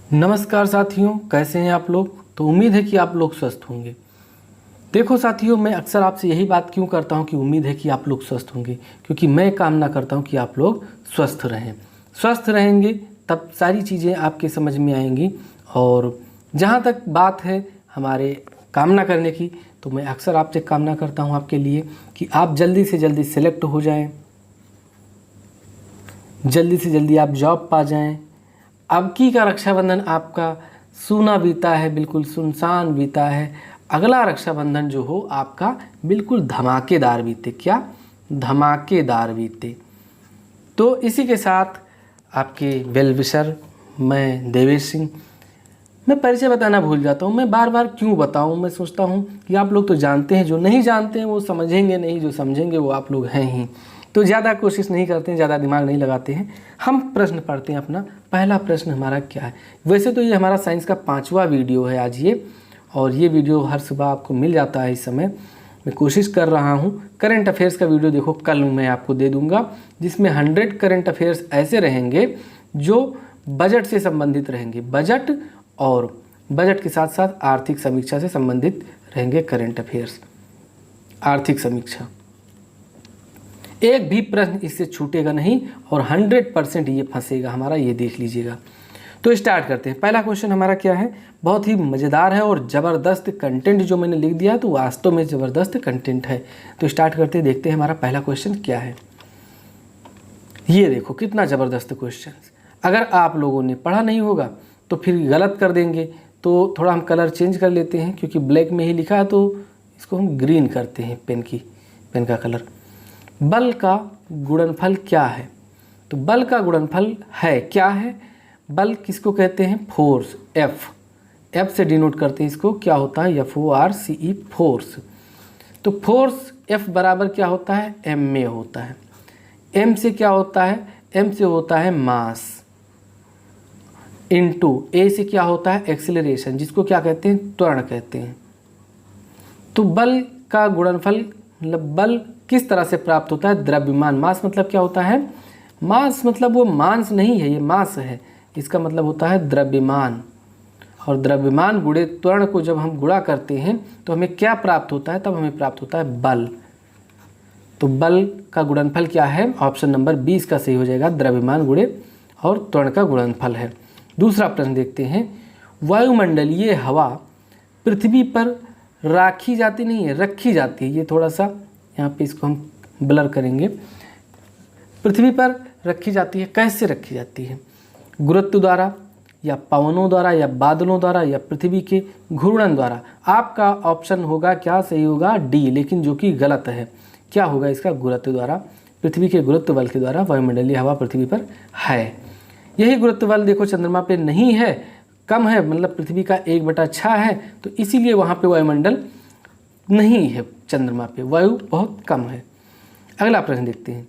नमस्कार साथियों, कैसे हैं आप लोग। तो उम्मीद है कि आप लोग स्वस्थ होंगे। देखो साथियों, मैं अक्सर आपसे यही बात क्यों करता हूं कि उम्मीद है कि आप लोग स्वस्थ होंगे, क्योंकि मैं कामना करता हूं कि आप लोग स्वस्थ रहें। स्वस्थ रहेंगे तब सारी चीज़ें आपके समझ में आएंगी। और जहां तक बात है हमारे कामना करने की, तो मैं अक्सर आपसे कामना करता हूँ आपके लिए कि आप जल्दी से जल्दी सेलेक्ट हो जाएँ, जल्दी से जल्दी आप जॉब पा जाएं। अब की का रक्षाबंधन आपका सूना बीता है, बिल्कुल सुनसान बीता है। अगला रक्षाबंधन जो हो आपका बिल्कुल धमाकेदार बीते। क्या धमाकेदार बीते। तो इसी के साथ आपके वेल विशर मैं देवेश सिंह। मैं परिचय बताना भूल जाता हूँ, मैं बार बार क्यों बताऊँ। मैं सोचता हूँ कि आप लोग तो जानते हैं, जो नहीं जानते हैं वो समझेंगे नहीं, जो समझेंगे वो आप लोग हैं ही। तो ज़्यादा कोशिश नहीं करते हैं, ज़्यादा दिमाग नहीं लगाते हैं। हम प्रश्न पढ़ते हैं अपना। पहला प्रश्न हमारा क्या है। वैसे तो ये हमारा साइंस का 5वां वीडियो है आज ये, और ये वीडियो हर सुबह आपको मिल जाता है। इस समय मैं कोशिश कर रहा हूँ। करंट अफेयर्स का वीडियो देखो कल मैं आपको दे दूँगा, जिसमें 100 करंट अफेयर्स ऐसे रहेंगे जो बजट से संबंधित रहेंगे। बजट और बजट के साथ साथ आर्थिक समीक्षा से संबंधित रहेंगे करंट अफेयर्स। आर्थिक समीक्षा, एक भी प्रश्न इससे छूटेगा नहीं और 100% ये फंसेगा हमारा, ये देख लीजिएगा। तो स्टार्ट करते हैं। पहला क्वेश्चन हमारा क्या है, बहुत ही मज़ेदार है और ज़बरदस्त कंटेंट जो मैंने लिख दिया है, तो वास्तव में ज़बरदस्त कंटेंट है। तो स्टार्ट करते हैं, देखते हैं हमारा पहला क्वेश्चन क्या है। ये देखो कितना ज़बरदस्त क्वेश्चन। अगर आप लोगों ने पढ़ा नहीं होगा तो फिर गलत कर देंगे। तो थोड़ा हम कलर चेंज कर लेते हैं, क्योंकि ब्लैक में ही लिखा है तो इसको हम ग्रीन करते हैं। पेन का कलर। बल का गुणनफल क्या है। तो बल का गुणनफल है क्या है। बल किसको कहते हैं, फोर्स। एफ से डिनोट करते हैं इसको। क्या होता है, FORCE, फोर्स। तो फोर्स एफ बराबर क्या होता है, एम में होता है। एम से क्या होता है, एम से होता है मास, इनटू ए से क्या होता है, एक्सीलरेशन, जिसको क्या कहते हैं, त्वरण कहते हैं। तो बल का गुणनफल मतलब बल किस तरह से प्राप्त होता है, द्रव्यमान। मास मतलब क्या होता है, मास मतलब वो मांस नहीं है, ये मास है। इसका मतलब होता है द्रव्यमान। और द्रव्यमान गुणे त्वरण को जब हम गुणा करते हैं तो हमें क्या प्राप्त होता है, तब हमें प्राप्त होता है बल। तो बल का गुणनफल क्या है, ऑप्शन नंबर 20 का सही हो जाएगा। द्रव्यमान गुणे और त्वरण का गुणनफल है। दूसरा प्रश्न देखते हैं। वायुमंडलीय हवा पृथ्वी पर राखी जाती नहीं है, रखी जाती है। ये थोड़ा सा यहाँ पे इसको हम ब्लर करेंगे। पृथ्वी पर रखी जाती है, कैसे रखी जाती है, गुरुत्व द्वारा या पवनों द्वारा या बादलों द्वारा या पृथ्वी के घूर्णन द्वारा। आपका ऑप्शन होगा क्या सही होगा, डी, लेकिन जो कि गलत है। क्या होगा इसका, गुरुत्व द्वारा। पृथ्वी के गुरुत्व बल के द्वारा वायुमंडलीय हवा पृथ्वी पर है। यही गुरुत्व बल देखो चंद्रमा पे नहीं है, कम है, मतलब पृथ्वी का 1/6 है, तो इसीलिए वहाँ पे वायुमंडल नहीं है। चंद्रमा पे वायु बहुत कम है। अगला प्रश्न देखते हैं।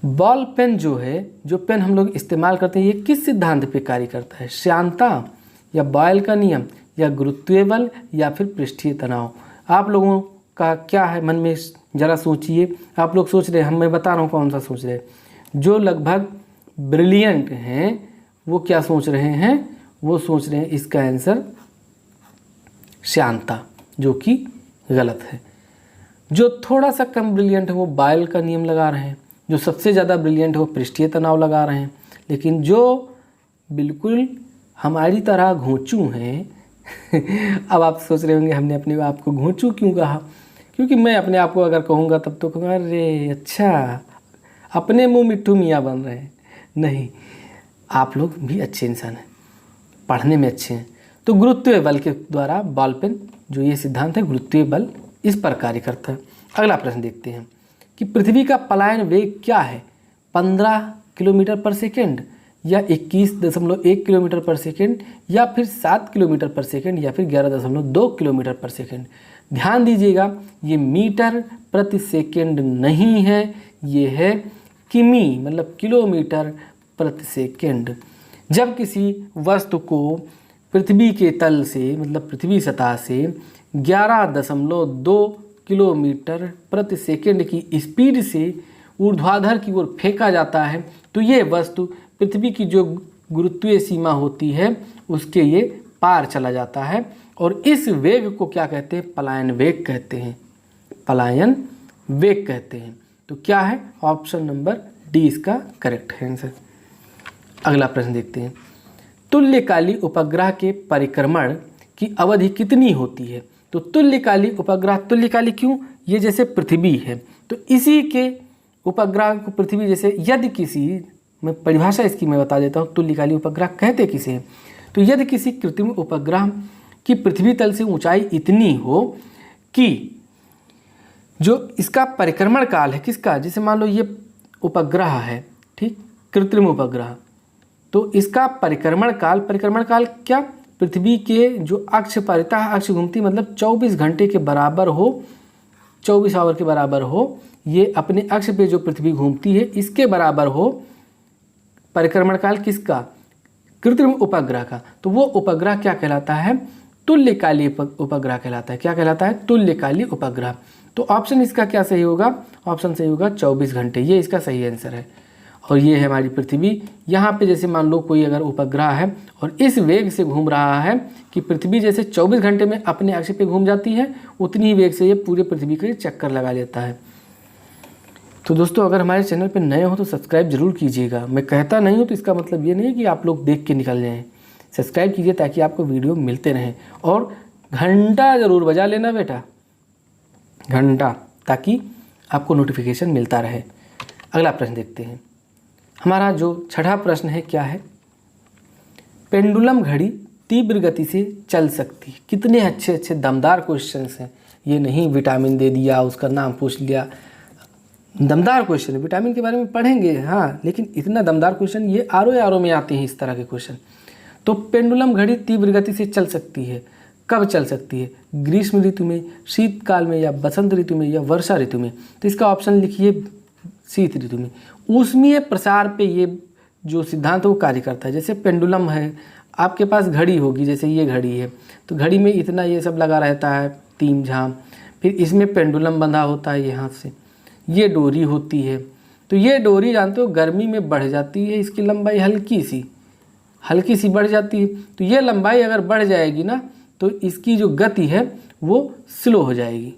बॉल पेन जो है, जो पेन हम लोग इस्तेमाल करते हैं, ये किस सिद्धांत पे कार्य करता है, श्यानता या बॉयल का नियम या गुरुत्वीय बल या फिर पृष्ठीय तनाव। आप लोगों का क्या है मन में, ज़रा सोचिए। आप लोग सोच रहे हैं, मैं बता रहा हूँ कौन सा सोच रहे हैं। जो लगभग ब्रिलियंट हैं वो क्या सोच रहे हैं, वो सोच रहे हैं इसका आंसर श्यानता, जो कि गलत है। जो थोड़ा सा कम ब्रिलियंट है वो बॉयल का नियम लगा रहे हैं। जो सबसे ज़्यादा ब्रिलियंट है वो पृष्ठीय तनाव लगा रहे हैं। लेकिन जो बिल्कुल हमारी तरह घोंचू हैं अब आप सोच रहे होंगे हमने अपने आप को घोंचू क्यों कहा, क्योंकि मैं अपने आप को अगर कहूँगा तब तो कहूँगा अरे अच्छा अपने मुँह मिट्ठू मियाँ बन रहे हैं। नहीं, आप लोग भी अच्छे इंसान हैं, पढ़ने में अच्छे हैं। तो गुरुत्वीय बल के द्वारा बॉल पेन, जो ये सिद्धांत है, गुरुत्वीय बल इस पर कार्य करता है। अगला प्रश्न देखते हैं कि पृथ्वी का पलायन वेग क्या है, 15 किलोमीटर पर सेकेंड या 21.1 किलोमीटर पर सेकेंड या फिर 7 किलोमीटर पर सेकेंड या फिर 11.2 किलोमीटर पर सेकेंड। ध्यान दीजिएगा, ये मीटर प्रति सेकेंड नहीं है, ये है किमी, मतलब किलोमीटर प्रति सेकेंड। जब किसी वस्तु को पृथ्वी के तल से, मतलब पृथ्वी सतह से 11.2 किलोमीटर प्रति सेकेंड की स्पीड से ऊर्ध्वाधर की ओर फेंका जाता है, तो ये वस्तु पृथ्वी की जो गुरुत्वीय सीमा होती है उसके ये पार चला जाता है, और इस वेग को क्या कहते हैं? पलायन वेग कहते हैं, पलायन वेग कहते हैं। तो क्या है? ऑप्शन नंबर डी इसका करेक्ट है आंसर। अगला प्रश्न देखते हैं, तुल्यकाली उपग्रह के परिक्रमण की अवधि कितनी होती है? तो तुल्यकाली उपग्रह, तुल्यकाली क्यों? ये जैसे पृथ्वी है तो इसी के उपग्रह को पृथ्वी जैसे, यदि किसी, मैं परिभाषा इसकी मैं बता देता हूँ, तुल्यकाली उपग्रह कहते किसे हैं? तो यदि किसी कृत्रिम उपग्रह की पृथ्वी तल से ऊंचाई इतनी हो कि जो इसका परिक्रमण काल है किसका, जैसे मान लो ये उपग्रह है, ठीक, कृत्रिम उपग्रह, तो इसका परिक्रमण काल क्या? पृथ्वी के जो अक्ष परितः अक्ष घूमती मतलब 24 घंटे के बराबर हो, 24 आवर के बराबर हो, ये अपने अक्ष पे जो पृथ्वी घूमती है इसके बराबर हो परिक्रमण काल किसका? कृत्रिम उपग्रह का। तो वो उपग्रह क्या कहलाता है? तुल्यकाली उपग्रह कहलाता है। क्या कहलाता है? तुल्यकाली उपग्रह। तो ऑप्शन इसका क्या सही होगा? ऑप्शन सही होगा 24 घंटे, ये इसका सही आंसर है। और ये है हमारी पृथ्वी। यहाँ पे जैसे मान लो कोई अगर उपग्रह है और इस वेग से घूम रहा है कि पृथ्वी जैसे 24 घंटे में अपने अक्ष पे घूम जाती है, उतनी ही वेग से ये पूरे पृथ्वी के चक्कर लगा लेता है। तो दोस्तों अगर हमारे चैनल पे नए हो तो सब्सक्राइब जरूर कीजिएगा। मैं कहता नहीं हूँ तो इसका मतलब ये नहीं कि आप लोग देख के निकल जाएँ। सब्सक्राइब कीजिए ताकि आपको वीडियो मिलते रहें, और घंटा ज़रूर बजा लेना बेटा, घंटा, ताकि आपको नोटिफिकेशन मिलता रहे। अगला प्रश्न देखते हैं। हमारा जो छठा प्रश्न है क्या है? पेंडुलम घड़ी तीव्र गति से चल सकती है। कितने अच्छे अच्छे दमदार क्वेश्चंस हैं। ये नहीं विटामिन दे दिया, उसका नाम पूछ लिया, दमदार क्वेश्चन है। विटामिन के बारे में पढ़ेंगे हाँ, लेकिन इतना दमदार क्वेश्चन ये आर में आते हैं इस तरह के क्वेश्चन। तो पेंडुलम घड़ी तीव्र गति से चल सकती है, कब चल सकती है? ग्रीष्म ऋतु में, शीतकाल में, या बसंत ऋतु में, या वर्षा ऋतु में? तो इसका ऑप्शन लिखिए शीत ऋतु में। ऊष्मीय प्रसार पे ये जो सिद्धांत वो कार्य करता है। जैसे पेंडुलम है, आपके पास घड़ी होगी, जैसे ये घड़ी है तो घड़ी में इतना ये सब लगा रहता है, तीन झाम, फिर इसमें पेंडुलम बंधा होता है यहाँ से, ये डोरी होती है। तो ये डोरी जानते हो गर्मी में बढ़ जाती है, इसकी लंबाई हल्की सी बढ़ जाती है। तो ये लंबाई अगर बढ़ जाएगी ना तो इसकी जो गति है वो स्लो हो जाएगी।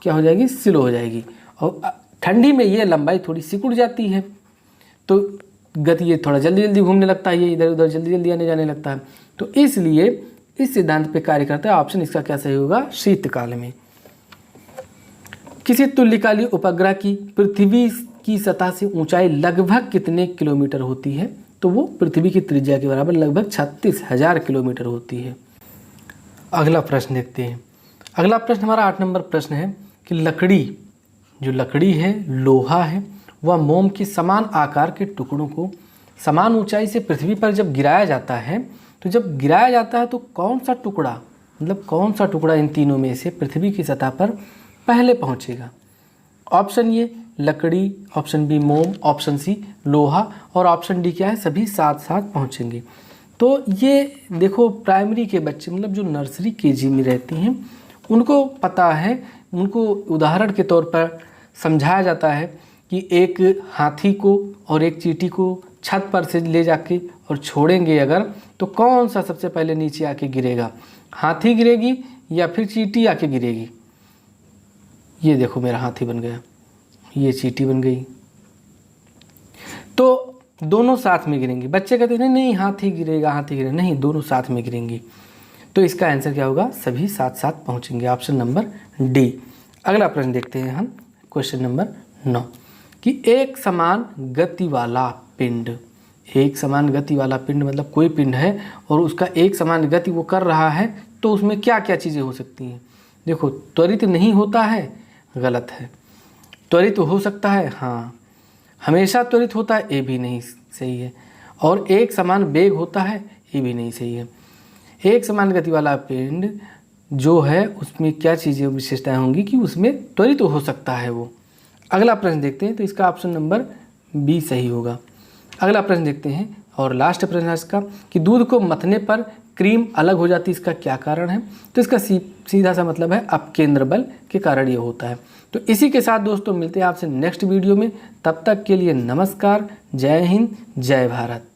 क्या हो जाएगी? स्लो हो जाएगी। और ठंडी में ये लंबाई थोड़ी सिकुड़ जाती है तो गति ये थोड़ा जल्दी जल्दी घूमने लगता है, ये इधर उधर जल्दी जल्दी आने जाने लगता है। तो इसलिए इस सिद्धांत पे कार्य करता है। ऑप्शन इसका क्या सही होगा? शीतकाल में। किसी तुल्यकाली उपग्रह की पृथ्वी की सतह से ऊंचाई लगभग कितने किलोमीटर होती है? तो वो पृथ्वी की त्रिज्या के बराबर लगभग 36,000 किलोमीटर होती है। अगला प्रश्न देखते हैं। अगला प्रश्न हमारा 8 नंबर प्रश्न है कि लकड़ी, जो लकड़ी है, लोहा है, वह मोम के समान आकार के टुकड़ों को समान ऊंचाई से पृथ्वी पर जब गिराया जाता है, तो जब गिराया जाता है तो कौन सा टुकड़ा, मतलब कौन सा टुकड़ा इन तीनों में से पृथ्वी की सतह पर पहले पहुंचेगा? ऑप्शन ए लकड़ी, ऑप्शन बी मोम, ऑप्शन सी लोहा, और ऑप्शन डी क्या है? सभी साथ साथ पहुंचेंगे। तो ये देखो प्राइमरी के बच्चे, मतलब जो नर्सरी केजी में रहती हैं, उनको पता है, उनको उदाहरण के तौर पर समझाया जाता है कि एक हाथी को और एक चींटी को छत पर से ले जाके और छोड़ेंगे अगर, तो कौन सा सबसे पहले नीचे आके गिरेगा? हाथी गिरेगी या फिर चींटी आके गिरेगी? ये देखो मेरा हाथी बन गया, ये चींटी बन गई। तो दोनों साथ में गिरेंगे। बच्चे कहते हैं नहीं हाथी गिरेगा, हाथी गिरेगा, नहीं, दोनों साथ में गिरेंगी। तो इसका आंसर क्या होगा? सभी साथ साथ पहुंचेंगे, ऑप्शन नंबर डी। अगला प्रश्न देखते हैं हम, क्वेश्चन नंबर 9 कि एक समान गति वाला पिंड, एक समान गति वाला पिंड मतलब कोई पिंड है और उसका एक समान गति वो कर रहा है, तो उसमें क्या क्या चीज़ें हो सकती हैं? देखो त्वरित नहीं होता है, गलत है। त्वरित हो सकता है, हाँ। हमेशा त्वरित होता है, ये भी नहीं सही है। और एक समान वेग होता है, ये भी नहीं सही है। एक समान गति वाला पिंड जो है उसमें क्या चीज़ें विशेषताएं होंगी कि उसमें त्वरित हो सकता है वो। अगला प्रश्न देखते हैं, तो इसका ऑप्शन नंबर बी सही होगा। अगला प्रश्न देखते हैं और लास्ट प्रश्न है इसका कि दूध को मथने पर क्रीम अलग हो जाती है, इसका क्या कारण है? तो इसका सीधा सा मतलब है अपकेंद्र बल के कारण ये होता है। तो इसी के साथ दोस्तों मिलते हैं आपसे नेक्स्ट वीडियो में। तब तक के लिए नमस्कार, जय हिंद, जय भारत।